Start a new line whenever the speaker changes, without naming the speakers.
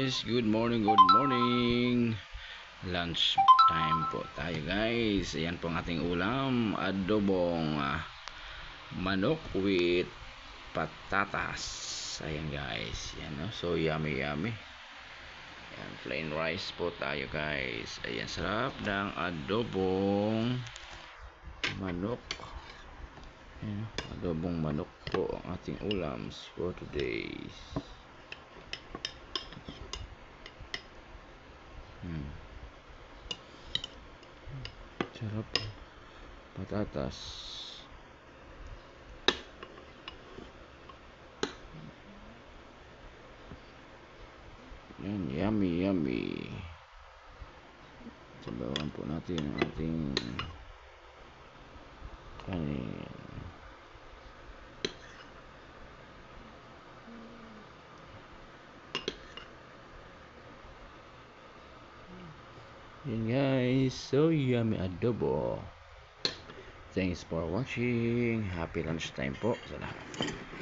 guys, good morning, good morning. Lunch time po tayo guys. Ayan po ang ating ulam, adobong manok with patatas. Ayan guys, yan no? So yummy yummy. Ayan, plain rice po tayo guys. Ayan, sarap ng adobong manok. Ayan, adobong manok po ang ating ulams for today. Sarap patatas. Yan, yummy yummy. Sabawan po natin ang ating kanin. Yan guys, so yummy adobo. Thanks for watching. Happy lunchtime po sa lahat.